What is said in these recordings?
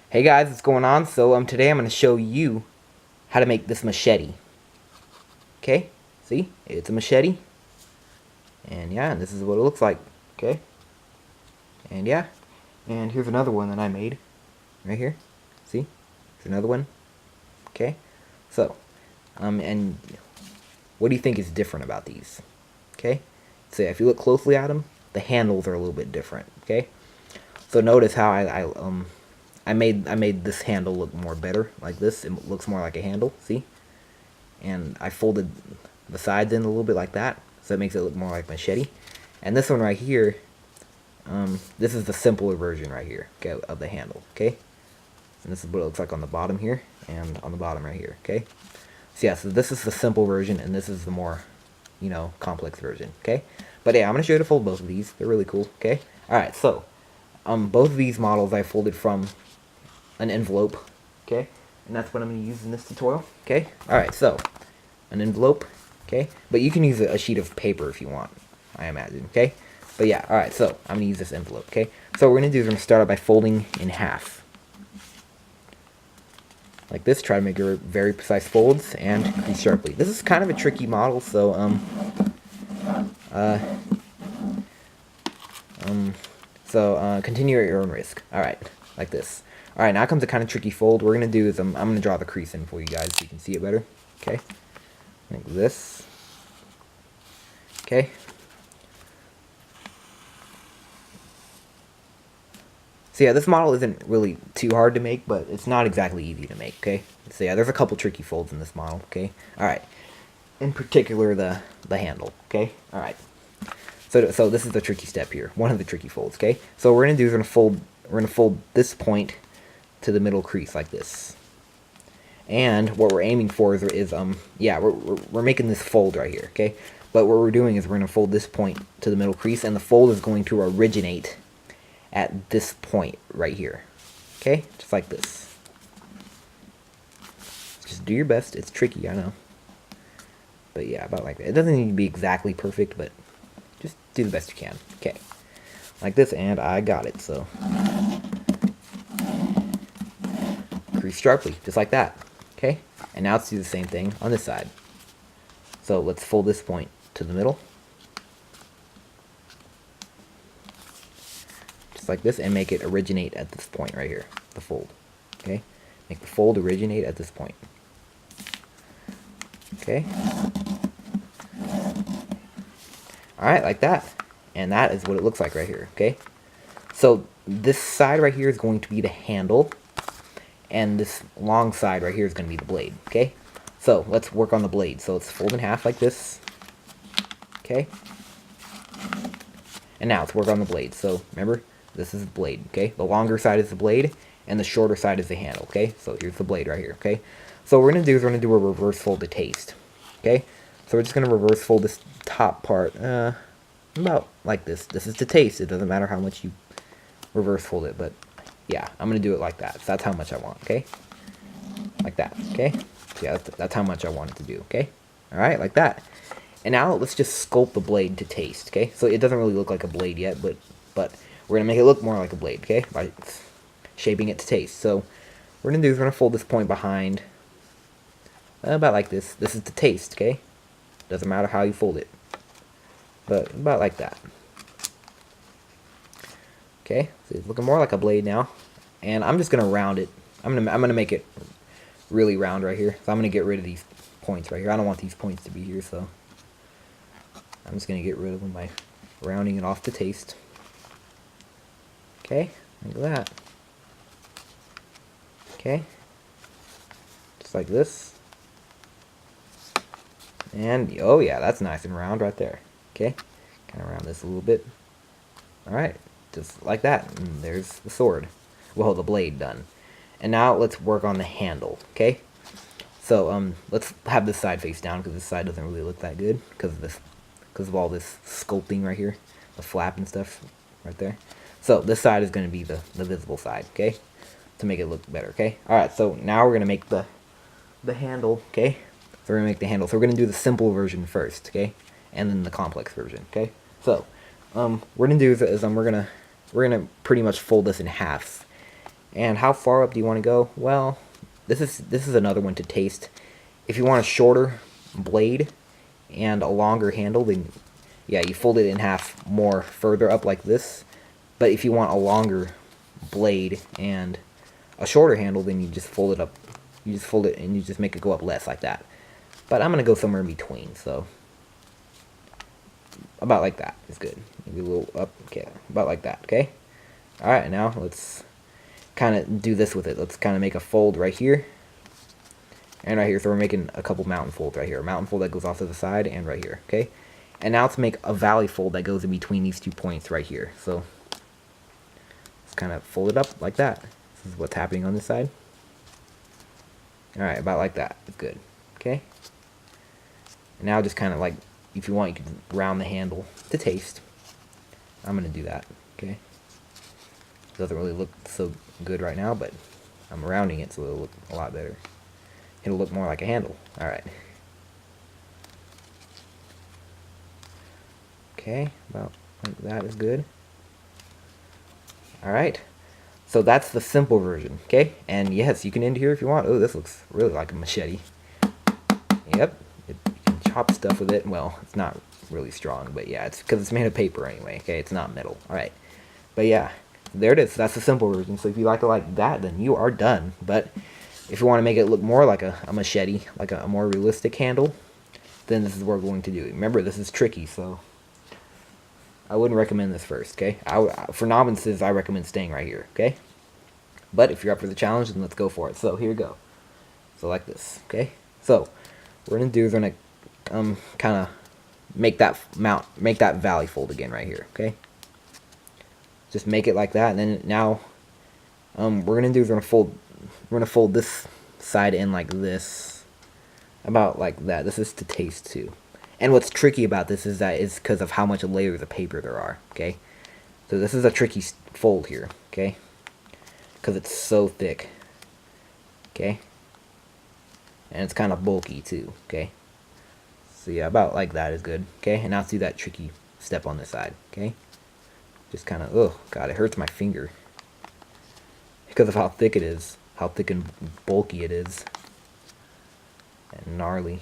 Hey guys, what's going on? So today I'm going to show you how to make this machete. Okay, see, it's a machete, and yeah, this is what it looks like. Okay, and yeah, and here's another one that I made right here. See, here's another one. Okay, so and what do you think is different about these? Okay, so if you look closely at them, the handles are a little bit different. Okay, so notice how I made this handle look more better like this. It looks more like a handle. See. And I folded the sides in a little bit like that, so it makes it look more like machete. And this one right here, this is the simpler version right here, okay, of the handle, okay? And this is what it looks like on the bottom here, and on the bottom right here, okay? So yeah, so this is the simple version, and this is the more, complex version, okay? But yeah, I'm going to show you how to fold both of these. They're really cool, okay? Alright, so, both of these models I folded from an envelope, okay? And that's what I'm going to use in this tutorial, okay? Alright, so, an envelope, okay? But you can use a sheet of paper if you want, I imagine, okay? But yeah, alright, so, I'm going to use this envelope, okay? So what we're going to do is we're going to start out by folding in half. Like this, try to make your very precise folds and crease sharply. This is kind of a tricky model, so, continue at your own risk. Alright, like this. Alright, now comes a kind of tricky fold. What we're going to do is I'm going to draw the crease in for you guys so you can see it better. Okay? Like this. Okay? So yeah, this model isn't really too hard to make, but it's not exactly easy to make, okay? So yeah, there's a couple tricky folds in this model, okay? Alright. In particular, the handle, okay? Alright. So this is the tricky step here. One of the tricky folds, okay? So what we're going to do is we're going to fold this point to the middle crease like this. And what we're aiming for is we're making this fold right here, okay? But what we're doing is we're going to fold this point to the middle crease, and the fold is going to originate at this point right here, okay? Just like this. Just do your best. It's tricky, I know. But yeah, about like that. It doesn't need to be exactly perfect, but just do the best you can. Okay. Like this, and I got it, so. Crease sharply, just like that. Okay? And now let's do the same thing on this side. So let's fold this point to the middle. Just like this, and make it originate at this point right here. The fold. Okay? Make the fold originate at this point. Okay? Alright, like that. And that is what it looks like right here. Okay? So this side right here is going to be the handle. And this long side right here is going to be the blade, okay? So, let's work on the blade. So, let's fold in half like this, okay? And now, let's work on the blade. So, remember, this is the blade, okay? The longer side is the blade, and the shorter side is the handle, okay? So, here's the blade right here, okay? So, what we're going to do is we're going to do a reverse fold to taste, okay? So, we're just going to reverse fold this top part, about like this. This is to taste. It doesn't matter how much you reverse fold it, but yeah, I'm going to do it like that. So that's how much I want, okay? Like that, okay? So yeah, that's how much I want it to do, okay? Alright, like that. And now let's just sculpt the blade to taste, okay? So it doesn't really look like a blade yet, but we're going to make it look more like a blade, okay? By shaping it to taste. So what we're going to do is we're going to fold this point behind about like this. This is to taste, okay? Doesn't matter how you fold it. But about like that. Okay, so it's looking more like a blade now, and I'm just gonna round it. I'm gonna make it really round right here. So I'm gonna get rid of these points right here. I don't want these points to be here, so I'm just gonna get rid of them by rounding it off to taste. Okay, like that. Okay, just like this. And oh yeah, that's nice and round right there. Okay, kind of round this a little bit. All right. Just like that, and there's the sword. Well, the blade done. And now let's work on the handle, okay? So, let's have this side face down, because this side doesn't really look that good, because of all this sculpting right here, the flap and stuff right there. So, this side is going to be the visible side, okay? To make it look better, okay? Alright, so now we're going to make the handle, okay? So we're going to make the handle. So we're going to do the simple version first, okay? And then the complex version, okay? So, what we're going to do is we're gonna pretty much fold this in half, And how far up do you want to go? Well, this is another one to taste. If you want a shorter blade and a longer handle, then yeah, you fold it in half more further up like this. But if you want a longer blade and a shorter handle, then you just fold it up. You just fold it and you just make it go up less like that. But I'm going to go somewhere in between, so about like that is good. Maybe a little up, okay, about like that, okay? Alright, now let's kind of do this with it. Let's kind of make a fold right here and right here. So we're making a couple mountain folds right here. A mountain fold that goes off to the side and right here, okay? And now let's make a valley fold that goes in between these 2 points right here. So let's kind of fold it up like that. This is what's happening on this side. Alright, about like that. It's good, okay? And now just kind of like, if you want, you can round the handle to taste. I'm going to do that, okay? It doesn't really look so good right now, but I'm rounding it so it'll look a lot better. It'll look more like a handle. Alright. Okay, about like that is good. Alright. So that's the simple version, okay? And yes, you can end here if you want. Oh, this looks really like a machete. Yep. You can chop stuff with it. Well, it's not really strong, but yeah, it's because it's made of paper anyway, okay? It's not metal. Alright. But yeah, there it is. That's the simple version. So if you like it like that, then you are done. But if you want to make it look more like a machete, like a more realistic handle, then this is what we're going to do. Remember, this is tricky, so I wouldn't recommend this first, okay? For novices, I recommend staying right here, okay? But if you're up for the challenge, then let's go for it. So here we go. So like this, okay? So what we're gonna do is we're gonna kind of make that valley fold again right here, okay? Just make it like that, and then now we're gonna do is we're gonna fold this side in like this, about like that. This is to taste too. And what's tricky about this is that it's because of how much layers of paper there are, okay? So this is a tricky fold here, okay? Because it's so thick, okay? And it's kind of bulky too, okay? So yeah, about like that is good, okay? And now let's do that tricky step on this side, okay? Just kind of, oh god, it hurts my finger. Because of how thick it is, how thick and bulky it is. And gnarly.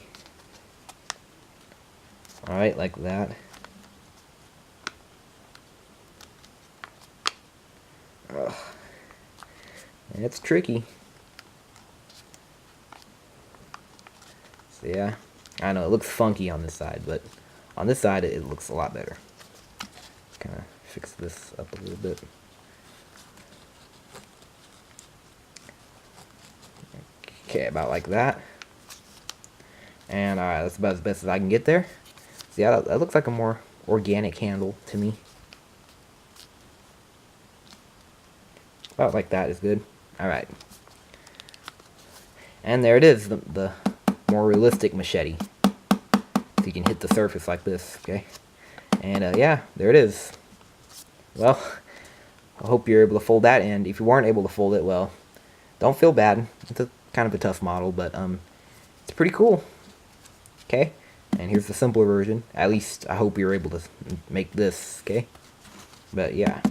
Alright, like that. Ugh. It's tricky. So yeah, I know it looks funky on this side, but on this side it looks a lot better. Kind of fix this up a little bit. Okay, about like that. And alright, that's about as best as I can get there. So yeah, that looks like a more organic handle to me. About like that is good. Alright. And there it is, the more realistic machete. So you can hit the surface like this, okay? And yeah, there it is. Well, I hope you're able to fold that, and if you weren't able to fold it, well, don't feel bad. It's a kind of a tough model, but it's pretty cool. Okay? And here's the simpler version. At least I hope you're able to make this, okay? But yeah.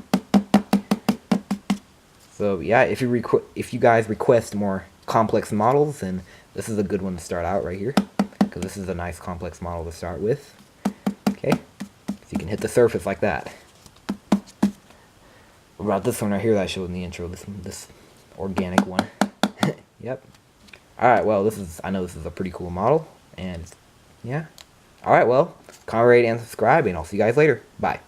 So yeah, if you guys request more complex models, then this is a good one to start out right here, because this is a nice complex model to start with. Okay? So you can hit the surface like that. What about this one right here that I showed in the intro? This organic one. Yep. Alright, well, I know this is a pretty cool model, and yeah. Alright, well, comment, rate, and subscribe, and I'll see you guys later. Bye.